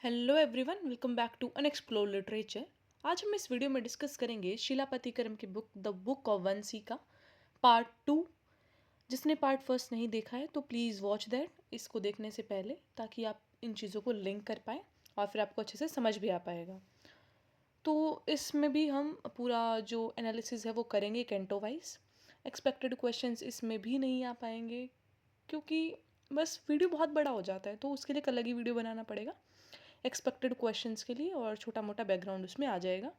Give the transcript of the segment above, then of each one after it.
Hello everyone, welcome back to unexplored literature. आज हम इस वीडियो में डिस्कस करेंगे शीला करम की book the book of Vansi का पार्ट 2। जिसने पार्ट फर्स्ट नहीं देखा है तो प्लीज़ वॉच दैट इसको देखने से पहले, ताकि आप इन चीज़ों को लिंक कर पाएँ और फिर आपको अच्छे से समझ भी आ पाएगा। तो इसमें भी हम पूरा जो एनालिसिस है वो करेंगे कैंटो वाइज। एक्सपेक्टेड क्वेश्चंस इसमें भी नहीं आ पाएंगे, क्योंकि बस वीडियो बहुत बड़ा हो जाता है, तो उसके लिए एक अलग ही वीडियो बनाना पड़ेगा एक्सपेक्टेड क्वेश्चंस के लिए, और छोटा मोटा बैकग्राउंड उसमें आ जाएगा।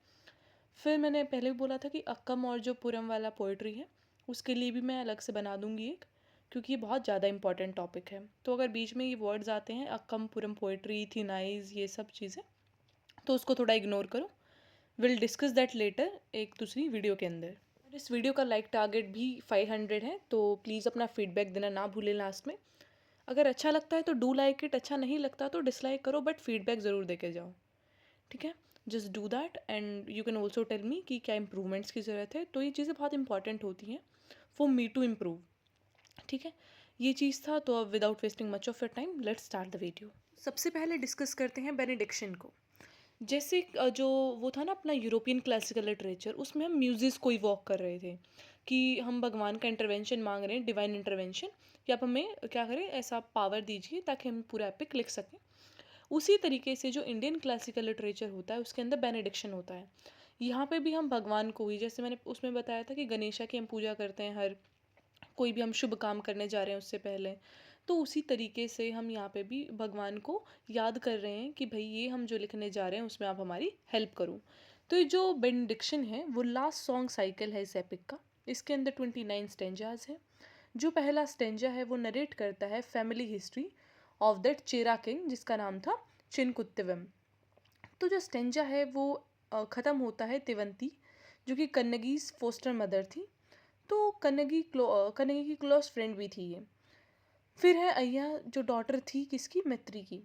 फिर मैंने पहले भी बोला था कि अक्कम और जो पुरम वाला पोइट्री है उसके लिए भी मैं अलग से बना दूंगी एक, क्योंकि ये बहुत ज़्यादा इंपॉर्टेंट टॉपिक है। तो अगर बीच में ये वर्ड्स आते हैं अक्कम पुरम पोइट्री थीनाइज ये सब चीज़ें, तो उसको थोड़ा इग्नोर करो। विल डिस्कस दैट लेटर एक दूसरी वीडियो के अंदर। और इस वीडियो का लाइक टारगेट भी 500 है, तो प्लीज़ अपना फीडबैक देना ना भूलें लास्ट में। अगर अच्छा लगता है तो डू लाइक इट, अच्छा नहीं लगता तो डिसलाइक करो, बट फीडबैक ज़रूर दे के जाओ। ठीक है, just do that and you can also tell me कि क्या इंप्रूवमेंट्स की ज़रूरत है। तो ये चीज़ें बहुत इंपॉर्टेंट होती हैं फॉर मी टू इम्प्रूव। ठीक है, ये चीज़ था। तो अब without wasting much of your time let's start the video. सबसे पहले डिस्कस करते हैं बेनेडिक्शन को। जैसे जो वो था ना अपना यूरोपियन क्लासिकल लिटरेचर, उसमें हम म्यूजिस को इवॉक कर रहे थे कि हम भगवान का इंटरवेंशन मांग रहे हैं, डिवाइन इंटरवेंशन, कि आप हमें क्या करें, ऐसा पावर दीजिए ताकि हम पूरा एपिक लिख सकें। उसी तरीके से जो इंडियन क्लासिकल लिटरेचर होता है उसके अंदर बेनेडिक्शन होता है। यहाँ पे भी हम भगवान को ही, जैसे मैंने उसमें बताया था कि गणेशा की हम पूजा करते हैं हर कोई भी हम शुभ काम करने जा रहे हैं उससे पहले, तो उसी तरीके से हम यहाँ पे भी भगवान को याद कर रहे हैं कि भाई ये हम जो लिखने जा रहे हैं उसमें आप हमारी हेल्प करो। तो ये जो बेनेडिक्शन है वो लास्ट सॉन्ग साइकिल है इस एपिक का। इसके अंदर 29 स्टेंजाज हैं। जो पहला स्टेंजा है वो नरेट करता है family history of that Chera king जिसका नाम था चिनकुत्तिवम। तो जो स्टेंजा है वो ख़त्म होता है तिवंती, जो कि कन्नगीज फोस्टर मदर थी। तो कन्नगी की क्लोज फ्रेंड भी थी ये। फिर है अय्या, जो डॉटर थी किसकी, मैत्री की।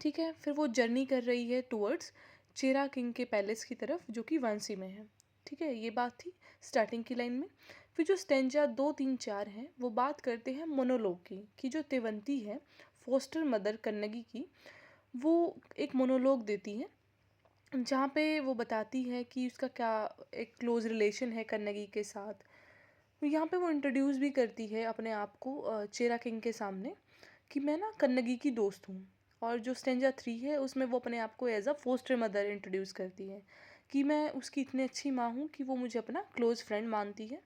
ठीक है, फिर वो जर्नी कर रही है टूवर्ड्स चेरा किंग के पैलेस की तरफ, जो कि वांसी में है। ठीक है, ये बात थी स्टार्टिंग की लाइन में। फिर जो स्टेंजा 2 3 4 हैं वो बात करते हैं मोनोलॉग की, कि जो तेवंती है फोस्टर मदर कन्नगी की, वो एक मोनोलॉग देती है जहाँ पे वो बताती है कि उसका क्या एक क्लोज रिलेशन है कन्नगी के साथ। तो यहाँ पे वो इंट्रोड्यूस भी करती है अपने आप को चेरा किंग के सामने, कि मैं ना कन्नगी की दोस्त हूँ। और जो स्टेंजा 3 है उसमें वो अपने आप को as a foster mother introduce करती है, कि मैं उसकी इतनी अच्छी माँ हूँ कि वो मुझे अपना क्लोज़ फ्रेंड मानती है।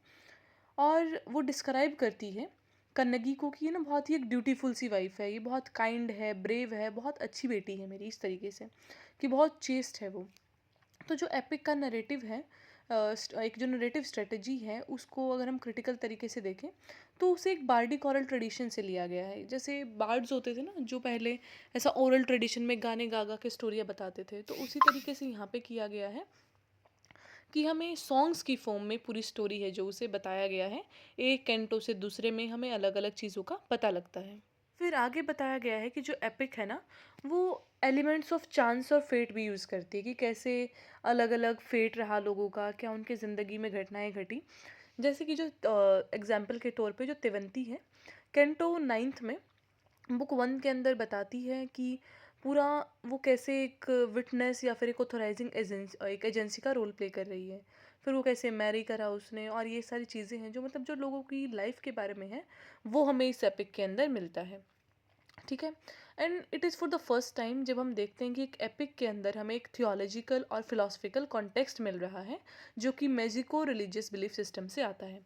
और वो डिस्क्राइब करती है कन्नगी को कि ये ना बहुत ही एक ड्यूटीफुल सी वाइफ है, ये बहुत काइंड है, ब्रेव है, बहुत अच्छी बेटी है मेरी, इस तरीके से कि बहुत चेस्ट है वो। तो जो एपिक का नरेटिव है, एक जो नरेटिव स्ट्रेटजी है उसको अगर हम क्रिटिकल तरीके से देखें तो उसे एक बार्डिक ओरल ट्रेडिशन से लिया गया है। जैसे बार्ड्स होते थे ना जो पहले ऐसा ओरल ट्रेडिशन में गाने गा गा के स्टोरियाँ बताते थे, तो उसी तरीके से यहाँ पे किया गया है कि हमें सॉन्ग्स की फॉर्म में पूरी स्टोरी है जो उसे बताया गया है। एक कैंटो से दूसरे में हमें अलग अलग चीज़ों का पता लगता है। फिर आगे बताया गया है कि जो एपिक है ना वो एलिमेंट्स ऑफ चांस और फेट भी यूज़ करती है, कि कैसे अलग अलग फेट रहा लोगों का, क्या उनके ज़िंदगी में घटनाएं घटी। जैसे कि जो एग्जाम्पल के तौर पे जो तिवंती है, कैंटो 9th में बुक 1 के अंदर बताती है कि पूरा वो कैसे एक विटनेस या फिर एक ऑथोराइजिंग एक एजेंसी का रोल प्ले कर रही है। फिर वो कैसे मैरी करा उसने, और ये सारी चीज़ें हैं जो मतलब जो लोगों की लाइफ के बारे में है, वो हमें इस एपिक के अंदर मिलता है। ठीक है, and it is for the first time जब हम देखते हैं कि एक एपिक के अंदर हमें एक थियोलॉजिकल और फिलोसफिकल कॉन्टेक्स्ट मिल रहा है, जो कि मैजिको रिलीजियस बिलीफ सिस्टम से आता है।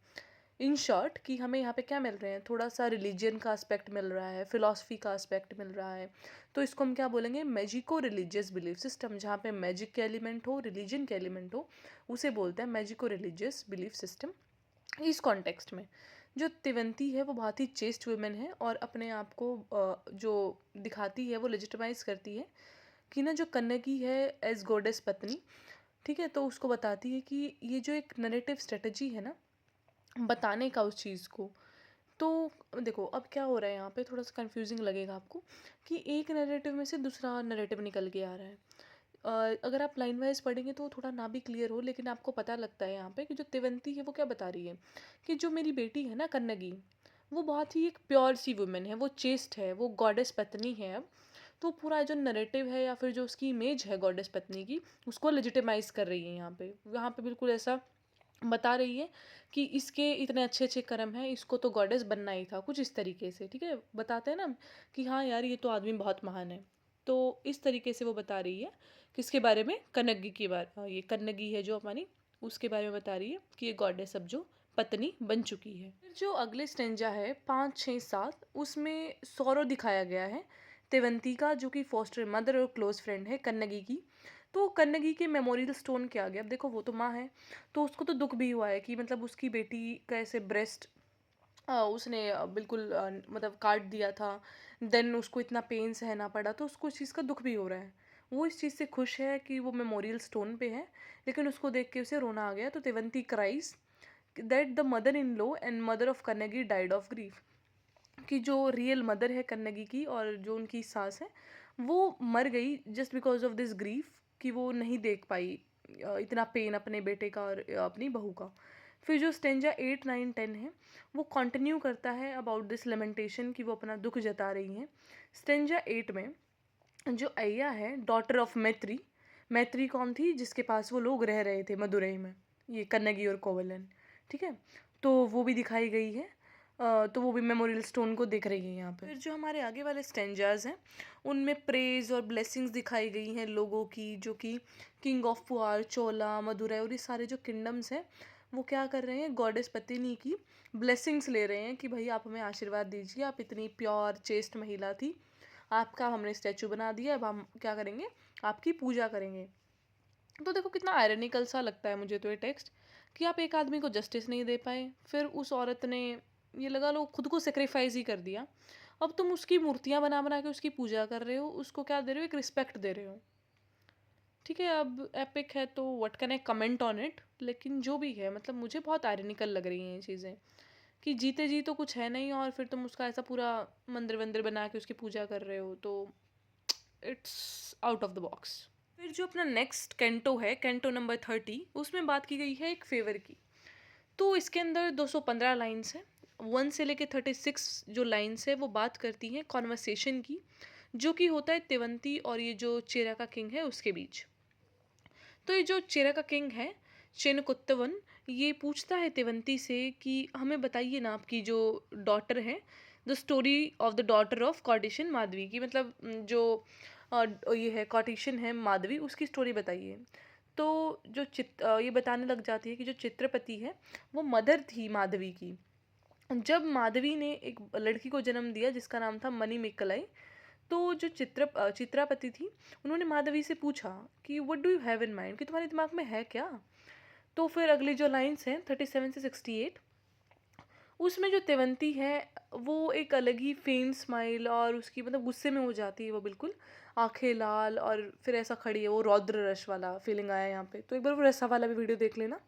इन शॉर्ट कि हमें यहाँ पे क्या मिल रहे हैं, थोड़ा सा रिलीजन का एस्पेक्ट मिल रहा है, फिलॉसफी का एस्पेक्ट मिल रहा है। तो इसको हम क्या बोलेंगे, मैजिको रिलीजियस बिलीफ सिस्टम। जहाँ पे मैजिक के एलिमेंट हो, रिलीजन के एलिमेंट हो, उसे बोलते हैं मैजिको रिलीजियस बिलीफ सिस्टम। इस कॉन्टेक्स्ट में जो तिवंती है वो बहुत ही चेस्ट वुमेन है, और अपने आप को जो दिखाती है वो लेजिटिमाइज करती है कि ना जो कन्नगी है एज गॉडेस पत्नी। ठीक है, तो उसको बताती है कि ये जो एक नरेटिव स्ट्रेटजी है ना बताने का उस चीज़ को। तो देखो अब क्या हो रहा है यहाँ पे, थोड़ा सा कंफ्यूजिंग लगेगा आपको कि एक नैरेटिव में से दूसरा नैरेटिव निकल के आ रहा है। अगर आप लाइन वाइज पढ़ेंगे तो थोड़ा ना भी क्लियर हो, लेकिन आपको पता लगता है यहाँ पे कि जो तिवंती है वो क्या बता रही है, कि जो मेरी बेटी है ना कन्नगी, वो बहुत ही एक प्योर सी वुमेन है, वो चेस्ट है, वो गॉडेस पत्नी है। तो पूरा जो नैरेटिव है या फिर जो उसकी इमेज है गॉडेस पत्नी की, उसको लेजिटिमाइज़ कर रही है यहाँ पे। यहाँ पे बिल्कुल ऐसा बता रही है कि इसके इतने अच्छे-अच्छे कर्म हैं, इसको तो गॉडेस बनना ही था, कुछ इस तरीके से, ठीक है? बताते हैं ना कि हाँ यार, ये तो आदमी बहुत महान है। तो इस तरीके से वो बता रही है, किसके बारे में? कन्नगी की ये कन्नगी है जो हमारी, उसके बारे में बता रही है कि ये गॉडेस अब जो पत्नी बन चुकी है। फिर जो अगले स्टेंजा है 5, 6, 7, उसमें सौरव दिखाया गया है, तेवंती का, जो कि फॉस्टर मदर और क्लोज फ्रेंड है कन्नगी की। तो कन्नगी के मेमोरियल स्टोन के आगे, अब देखो वो तो माँ है, तो उसको तो दुख भी हुआ है कि मतलब उसकी बेटी का ऐसे ब्रेस्ट उसने बिल्कुल मतलब काट दिया था, देन उसको इतना पेन सहना पड़ा, तो उसको इस चीज़ का दुख भी हो रहा है। वो इस चीज़ से खुश है कि वो मेमोरियल स्टोन पे है, लेकिन उसको देख के उसे रोना आ गया। तो Devanthi cries that the mother in law and mother of Kannagi died of grief, कि जो रियल मदर है कन्नगी की और जो उनकी सास है, वो मर गई just because of this grief, कि वो नहीं देख पाई इतना पेन अपने बेटे का और अपनी बहू का। फिर जो स्टेंजा 8, 9, 10 है, वो कंटिन्यू करता है अबाउट दिस लेमेंटेशन, कि वो अपना दुख जता रही हैं। स्टेंजा 8 में जो अय्या है, डॉटर ऑफ मैत्री, मैत्री कौन थी? जिसके पास वो लोग रह रहे थे मदुरई में, ये कन्नगी और कोवलन, ठीक है? तो वो भी दिखाई गई है। तो वो भी मेमोरियल स्टोन को देख रही है यहाँ पे। फिर जो हमारे आगे वाले स्टेंजाज हैं, उनमें प्रेज और ब्लेसिंग्स दिखाई गई हैं लोगों की, जो कि किंग ऑफ पुआर, चोला, मदुरई और ये सारे जो किंगडम्स हैं, वो क्या कर रहे हैं? गॉडेस पत्नी की ब्लेसिंग्स ले रहे हैं कि भाई आप हमें आशीर्वाद दीजिए, आप इतनी प्योर चेस्ट महिला थी, आपका हमने स्टैचू बना दिया, अब हम क्या करेंगे? आपकी पूजा करेंगे। तो देखो कितना आयरनिकल सा लगता है मुझे तो ये टेक्स्ट, कि आप एक आदमी को जस्टिस नहीं दे पाए, फिर उस औरत ने, ये लगा लो, खुद को सेक्रीफाइस ही कर दिया। अब तुम उसकी मूर्तियां बना बना के उसकी पूजा कर रहे हो, उसको क्या दे रहे हो? एक रिस्पेक्ट दे रहे हो, ठीक है? अब एपिक है तो what can I comment on it, लेकिन जो भी है, मतलब मुझे बहुत आयरनिकल लग रही हैं ये चीज़ें, कि जीते जी तो कुछ है नहीं और फिर तुम उसका ऐसा पूरा मंदिर वंदिर बना के उसकी पूजा कर रहे हो, तो it's out of the box. फिर जो अपना नेक्स्ट कैंटो है, कैंटो नंबर 30, उसमें बात की गई है एक फेवर की। तो इसके अंदर 215 लाइन्स हैं, 1 से लेके 36 जो लाइन्स है वो बात करती हैं कॉन्वर्सेशन की, जो कि होता है तेवंती और ये जो चेरा का किंग है उसके बीच। तो ये जो चेरा का किंग है, चेनकुत्तवन, ये पूछता है तेवंती से कि हमें बताइए ना आपकी जो डॉटर है, the story of the daughter of courtesan Madhavi की, मतलब ये है कॉटिशन है माधवी, उसकी स्टोरी बताइए। तो जो ये बताने लग जाती है कि जो चित्रपति है, वो मदर थी माधवी की। जब माधवी ने एक लड़की को जन्म दिया जिसका नाम था मणिमेकलाई, तो जो चित्रापति थी, उन्होंने माधवी से पूछा कि what do you have in mind, कि तुम्हारे दिमाग में है क्या? तो फिर अगली जो लाइन्स हैं 37 से 68, उसमें जो तेवंती है, वो एक अलग ही फेम स्माइल और उसकी मतलब गुस्से में हो जाती है वो बिल्कुल, आंखें लाल, और फिर ऐसा खड़ी है, वो रौद्र रस वाला फीलिंग आया यहाँ पे। तो एक बार वो रसा वाला भी वीडियो देख लेना,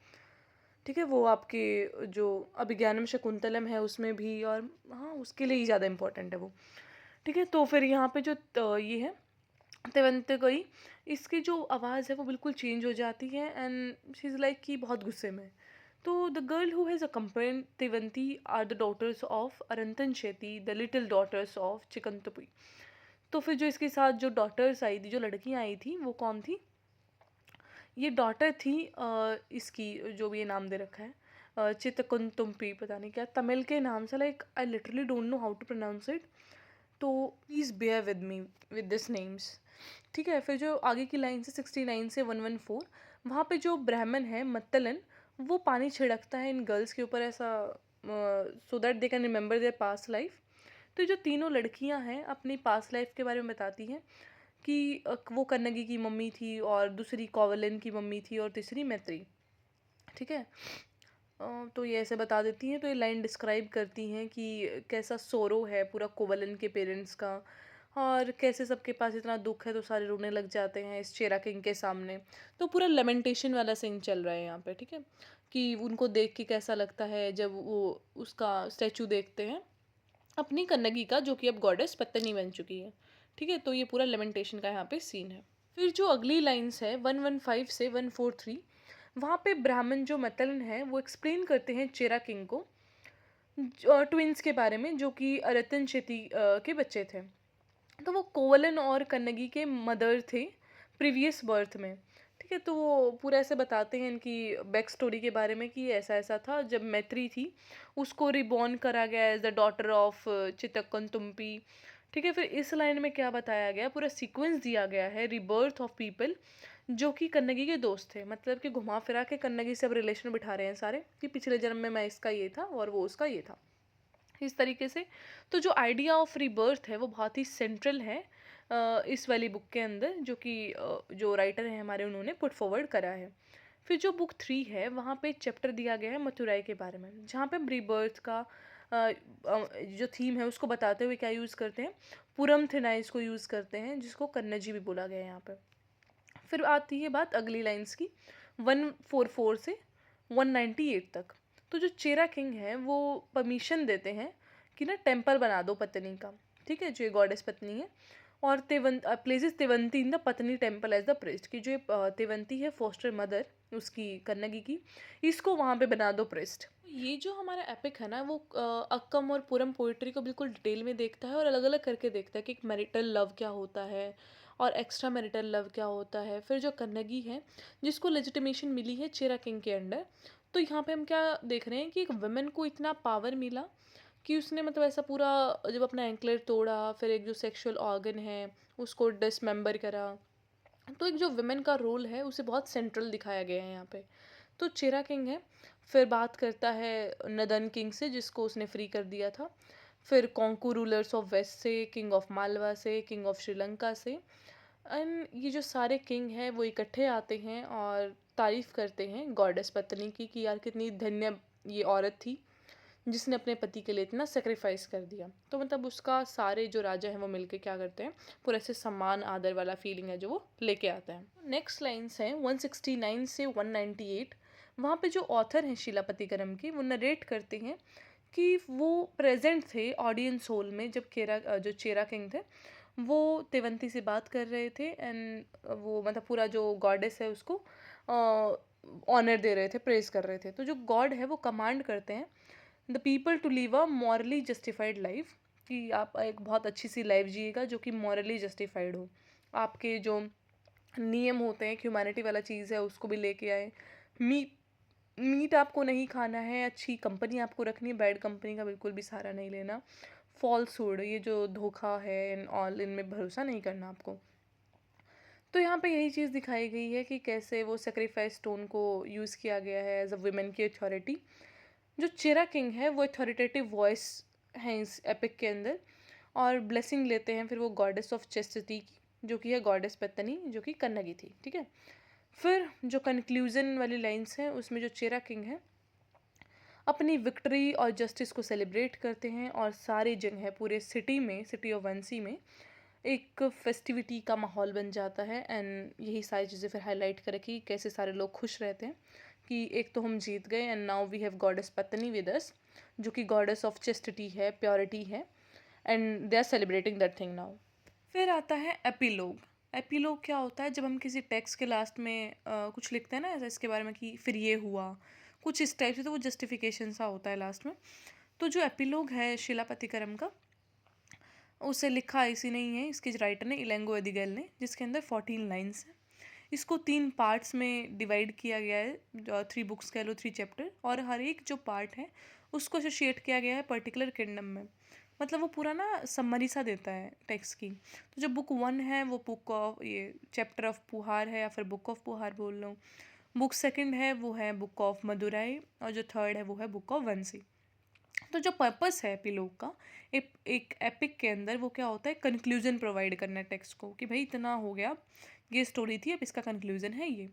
ठीक है? वो आपके जो अभिज्ञानम शकुंतलम है उसमें भी, और हाँ, उसके लिए ही ज़्यादा इम्पोर्टेंट है वो, ठीक है? तो फिर यहाँ पे जो ये है तेवंते गई, इसकी जो आवाज़ है वो बिल्कुल चेंज हो जाती है एंड शी इज़ लाइक कि बहुत गुस्से में। तो the girl who has accompanied Devanthi are the daughters of अरंतन शेती, द लिटिल डॉटर्स ऑफ चिकंतपुई। तो फिर जो इसके साथ जो डॉटर्स आई थी, जो लड़कियां आई थी, वो कौन थी? ये डॉटर थी इसकी, जो भी ये नाम दे रखा है, चितकुंतुम्पी, पता नहीं क्या तमिल के नाम से, like I literally don't know how to pronounce it, तो please bear with me with this names, ठीक है? फिर जो आगे की लाइन से 69 से 114, वहाँ पे जो ब्राह्मण है मत्तलन, वो पानी छिड़कता है इन गर्ल्स के ऊपर, ऐसा so that they can remember there past life. तो जो तीनों लड़कियां हैं अपनी पास्ट लाइफ के बारे में बताती हैं कि वो कन्नगी की मम्मी थी, और दूसरी कोवलन की मम्मी थी, और तीसरी मैत्री, ठीक है? तो ये ऐसे बता देती हैं। तो ये लाइन डिस्क्राइब करती हैं कि कैसा सोरो है पूरा कोवलन के पेरेंट्स का, और कैसे सबके पास इतना दुख है तो सारे रोने लग जाते हैं इस चेरा किंग के सामने। तो पूरा लेमेंटेशन वाला सीन चल रहा है यहाँ पे, ठीक है? कि उनको देख के कैसा लगता है जब वो उसका स्टैचू देखते हैं, अपनी कन्नगी का, जो कि अब गॉडेस पत्नी बन चुकी है, ठीक है? तो ये पूरा लेमेंटेशन का यहाँ पे सीन है। फिर जो अगली लाइन्स है 115 से 143, वहाँ पे ब्राह्मण जो मतलन है वो एक्सप्लेन करते हैं चेरा किंग को ट्विंस के बारे में, जो कि रतन शेती के बच्चे थे। तो वो कोवलन और कन्नगी के मदर थे प्रीवियस बर्थ में। ठीक है, तो वो पूरा ऐसे बताते हैं इनकी बैक स्टोरी के बारे में कि ऐसा ऐसा था जब मैत्री थी, उसको रिबॉर्न करा गया एज द डॉटर ऑफ चितक्कन तुम्पी। ठीक है, फिर इस लाइन में क्या बताया गया, पूरा सीक्वेंस दिया गया है रिबर्थ ऑफ पीपल जो कि कन्नगी के दोस्त थे, मतलब कि घुमा फिरा के कन्नगी से अब रिलेशन बिठा रहे हैं सारे कि पिछले जन्म में मैं इसका ये था और वो उसका ये था, इस तरीके से। तो जो आइडिया ऑफ रीबर्थ है वो बहुत ही सेंट्रल है इस वाली बुक के अंदर, जो कि जो राइटर है हमारे उन्होंने पुट फॉरवर्ड करा है। फिर जो बुक 3 है वहाँ पे चैप्टर दिया गया है मथुराई के बारे में, जहाँ पे हम रीबर्थ का जो थीम है उसको बताते हुए क्या यूज़ करते हैं, पूरम थिनाइस को यूज़ करते हैं, जिसको कन्नजी भी बोला गया है यहाँ पे। फिर आती है बात अगली लाइंस की, 144 से 198 तक। तो जो चेरा किंग है वो परमिशन देते हैं कि ना टेम्पल बना दो पत्नी का। ठीक है, जो गॉडेस पत्नी है, और प्लेसेस तेवंती इन द पत्नी टेम्पल एज द प्रेस्ट, की जो तेवंती है फोस्टर मदर उसकी कन्नगी की, इसको वहाँ पे बना दो प्रेस्ट। ये जो हमारा एपिक है ना वो अक्कम और पूरम पोइट्री को बिल्कुल डिटेल में देखता है और अलग अलग करके देखता है कि एक मैरिटल लव क्या होता है और एक्स्ट्रा मैरिटल लव क्या होता है। फिर जो कन्नगी है जिसको लेजिटिमेशन मिली है चेरा किंग के अंडर, तो यहाँ पे हम क्या देख रहे हैं कि एक वुमेन को इतना पावर मिला कि उसने मतलब ऐसा पूरा, जब अपना एंकलेट तोड़ा, फिर एक जो सेक्सुअल ऑर्गन है उसको डिसमेंबर करा, तो एक जो वुमेन का रोल है उसे बहुत सेंट्रल दिखाया गया है यहाँ पे। तो चेरा किंग है, फिर बात करता है नदन किंग से जिसको उसने फ्री कर दिया था, फिर कॉन्कू रूलर्स ऑफ वेस्ट से, किंग ऑफ मालवा से, किंग ऑफ श्रीलंका से। एंड ये जो सारे किंग हैं वो इकट्ठे आते हैं और तारीफ़ करते हैं गॉडेस पत्नी की कि यार कितनी धन्य ये औरत थी जिसने अपने पति के लिए इतना सेक्रीफाइस कर दिया। तो मतलब उसका सारे जो राजा हैं वो मिलके क्या करते हैं, पूरा ऐसे सम्मान आदर वाला फीलिंग है जो वो लेके आता है। नेक्स्ट लाइन्स हैं 169 से 198। वहाँ पे जो ऑथर हैं शीलापतिकरम के, वो नरेट करते हैं कि वो प्रेजेंट थे ऑडियंस हॉल में जब जो चेरा किंग थे वो तेवंती से बात कर रहे थे, एंड वो मतलब पूरा जो गॉडेस है उसको ऑनर दे रहे थे, प्रेज कर रहे थे। तो जो गॉड है वो कमांड करते हैं the people to live a morally justified life, कि आप एक बहुत अच्छी सी लाइफ जिएगा जो कि मॉरली जस्टिफाइड हो, आपके जो नियम होते हैं, ह्यूमैनिटी वाला चीज़ है उसको भी लेके आए। मीट मीट आपको नहीं खाना है, अच्छी कंपनी आपको रखनी है, बैड कंपनी का बिल्कुल भी सहारा नहीं लेना, फॉल्सहुड, ये जो धोखा है इन ऑल, इनमें भरोसा नहीं करना आपको। तो यहाँ पे यही चीज़ दिखाई गई है कि कैसे वो सेक्रीफाइस स्टोन को यूज़ किया गया है एज अ वुमेन की अथॉरिटी। जो चेरा किंग है वो अथॉरिटेटिव वॉइस है इस एपिक के अंदर, और ब्लेसिंग लेते हैं फिर वो गॉडेस ऑफ चेस्टिटी की, जो कि है गॉडेस पत्नी जो कि कन्नगी थी। ठीक है, फिर जो कंक्लूजन वाली लाइंस हैं उसमें जो चेरा किंग है अपनी विक्ट्री और जस्टिस को सेलिब्रेट करते हैं, और सारी जगह पूरे सिटी में, सिटी ऑफ वंसी में एक फेस्टिविटी का माहौल बन जाता है। एंड यही सारी चीज़ें फिर हाईलाइट करें कि कैसे सारे लोग खुश रहते हैं कि एक तो हम जीत गए and now we have goddess पत्नी विद अस, जो कि गॉडेस ऑफ चेस्टिटी है, प्योरिटी है, and they are celebrating that thing now. फिर आता है एपीलोग। एपीलोग क्या होता है, जब हम किसी टेक्स्ट के लास्ट में कुछ लिखते हैं ना ऐसा इसके बारे में कि फिर ये हुआ कुछ इस टाइप से, तो वो जस्टिफिकेशन सा होता है लास्ट में। तो जो एपीलोग है शिलापतिकरम का, उसे लिखा इसी नहीं है, इसके राइटर ने इलेंगो एदिगल ने, जिसके अंदर 14 लाइन्स हैं। इसको 3 पार्ट्स में डिवाइड किया गया है, 3 बुक्स कह लो, 3 चैप्टर, और हर एक जो पार्ट है उसको एसोशिएट किया गया है पर्टिकुलर किंगडम में। मतलब वो पूरा ना समरी सा देता है टेक्स्ट की। तो जो बुक 1 है वो बुक ऑफ ये चैप्टर ऑफ पुहार है, या फिर बुक ऑफ पुहार बोल लो। बुक सेकंड है वो है बुक ऑफ मदुराई, और जो थर्ड है वो है बुक ऑफ वंसी। तो जो पर्पस है एपिलोग का, एक एपिक के अंदर, वो क्या होता है, कंक्लूजन प्रोवाइड करना है टेक्स्ट को कि भाई इतना हो गया, ये स्टोरी थी, अब इसका कंक्लूजन है ये।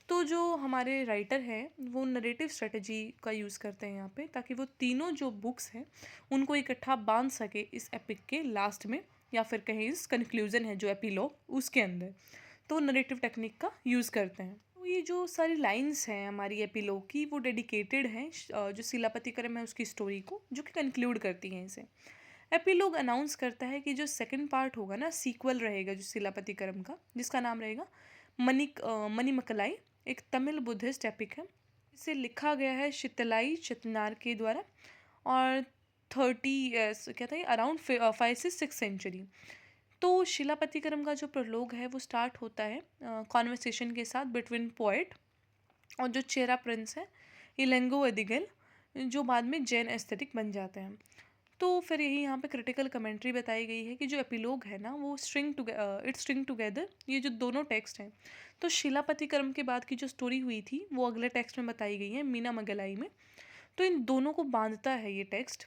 तो जो हमारे राइटर हैं वो नरेटिव स्ट्रेटजी का यूज़ करते हैं यहाँ पे, ताकि वो तीनों जो बुक्स हैं उनको इकट्ठा बांध सके इस एपिक के लास्ट में, या फिर कहीं इस कंक्लूजन है जो एपिलॉग उसके अंदर। तो नरेटिव टेक्निक का यूज़ करते हैं। तो ये जो सारी लाइंस हैं हमारी एपिलॉग की, वो डेडिकेटेड हैं जो शिलापतिकरम है उसकी स्टोरी को, जो कि कंक्लूड करती हैं इसे। एपिलॉग अनाउंस करता है कि जो सेकंड पार्ट होगा ना, सीक्वल रहेगा जो शिलापतिकरम का, जिसका नाम रहेगा मणिमकलाई, एक तमिल बुद्धिस्ट एपिक है। इसे लिखा गया है शितलाई चितनार के द्वारा, और 30 क्या था, अराउंड 5 से 6 सेंचुरी। तो शिलापतिकरम का जो प्रलोग है वो स्टार्ट होता है कॉन्वर्सेशन के साथ बिटवीन पोएट और जो चेरा प्रिंस है इलेंगो एदिगल, जो बाद में जैन एस्थेटिक बन जाते हैं। तो फिर यही यहाँ पे क्रिटिकल कमेंट्री बताई गई है कि जो एपिलोग है ना वो स्ट्रिंग टुगेदर ये जो दोनों टेक्स्ट हैं। तो शिलापतिकरम के बाद की जो स्टोरी हुई थी वो अगले टेक्स्ट में बताई गई है मीना मगलाई में। तो इन दोनों को बांधता है ये text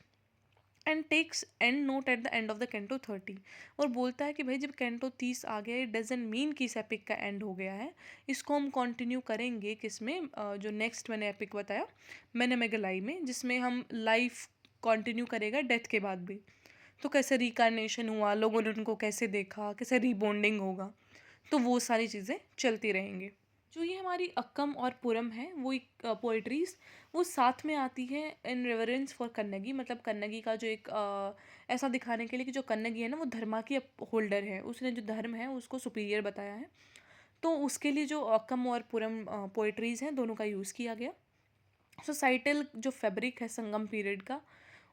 and text and note at the end of the canto 30, और बोलता है कि भाई जब कैंटो 30 आ गया इट डजेंट मीन कि इस एपिक का एंड हो गया है, इसको हम कंटिन्यू करेंगे किसमें, जो नेक्स्ट मैंने एपिक बताया मैंने मेगलाई में, जिसमें हम लाइफ कंटिन्यू करेगा डेथ के बाद भी। तो कैसे रिकारनेशन हुआ, लोगों ने उनको कैसे देखा, कैसे रीबॉन्डिंग होगा, तो वो सारी चीज़ें चलती रहेंगी। जो ये हमारी अक्कम और पुरम है वो एक पोइट्रीज वो साथ में आती है इन रेवरेंस फॉर कन्नगी, मतलब कन्नगी का जो एक ऐसा दिखाने के लिए कि जो कन्नगी है ना वो धर्मा की होल्डर है, उसने जो धर्म है उसको सुपीरियर बताया है। तो उसके लिए जो अक्कम और पुरम पोइट्रीज हैं दोनों का यूज़ किया गया। सोसाइटल जो फैब्रिक है संगम पीरियड का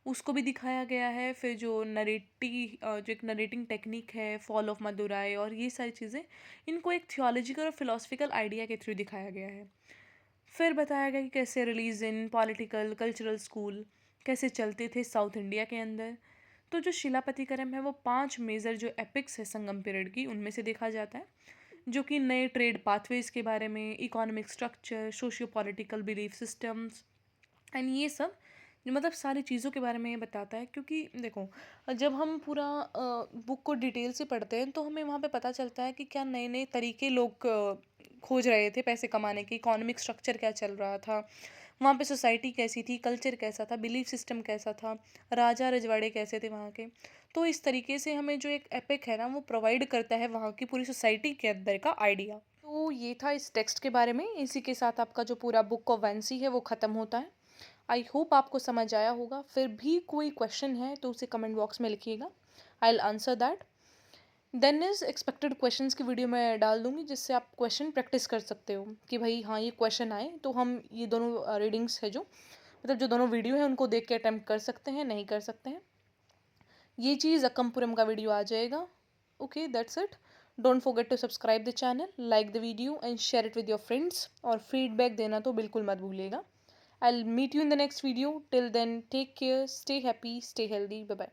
उसको भी दिखाया गया है। फिर जो जो एक नरेटिंग टेक्निक है फॉल ऑफ मदुराई और ये सारी चीज़ें, इनको एक थियोलॉजिकल और फिलोसफिकल आइडिया के थ्रू दिखाया गया है। फिर बताया गया कि कैसे रिलीजन पॉलिटिकल कल्चरल स्कूल कैसे चलते थे साउथ इंडिया के अंदर। तो जो शिलापतिकरम है वो 5 मेजर जो एपिक्स है संगम पीरियड की उनमें से देखा जाता है, जो कि नए ट्रेड पाथवेज के बारे में, economic structure, socio political belief systems and ये सब जो मतलब सारी चीज़ों के बारे में ये बताता है। क्योंकि देखो जब हम पूरा बुक को डिटेल से पढ़ते हैं तो हमें वहाँ पे पता चलता है कि क्या नए नए तरीके लोग खोज रहे थे पैसे कमाने के, इकोनॉमिक स्ट्रक्चर क्या चल रहा था, वहाँ पे सोसाइटी कैसी थी, कल्चर कैसा था, बिलीफ सिस्टम कैसा था, राजा रजवाड़े कैसे थे वहाँ के। तो इस तरीके से हमें जो एक एपिक है ना वो प्रोवाइड करता है वहाँ की पूरी सोसाइटी के अंदर का आइडिया। तो ये था इस टेक्स्ट के बारे में। इसी के साथ आपका जो पूरा बुक ऑफ वैंसी है वो ख़त्म होता है। आई होप आपको समझ आया होगा। फिर भी कोई क्वेश्चन है तो उसे कमेंट बॉक्स में लिखिएगा, I will answer that. Then is expected questions की वीडियो मैं डाल दूंगी जिससे आप क्वेश्चन प्रैक्टिस कर सकते हो कि भाई हाँ ये क्वेश्चन आए तो हम ये दोनों रीडिंग्स है जो मतलब जो दोनों वीडियो है उनको देख के अटैम्प्ट कर सकते हैं, नहीं कर सकते हैं। ये चीज़ अकमपुरम का वीडियो आ जाएगा। Okay that's it. Don't forget to subscribe the channel, like the video and share it with your friends, और फीडबैक देना तो बिल्कुल मत भूलिएगा। I'll meet you in the next video. Till then, take care, stay happy, stay healthy. Bye bye.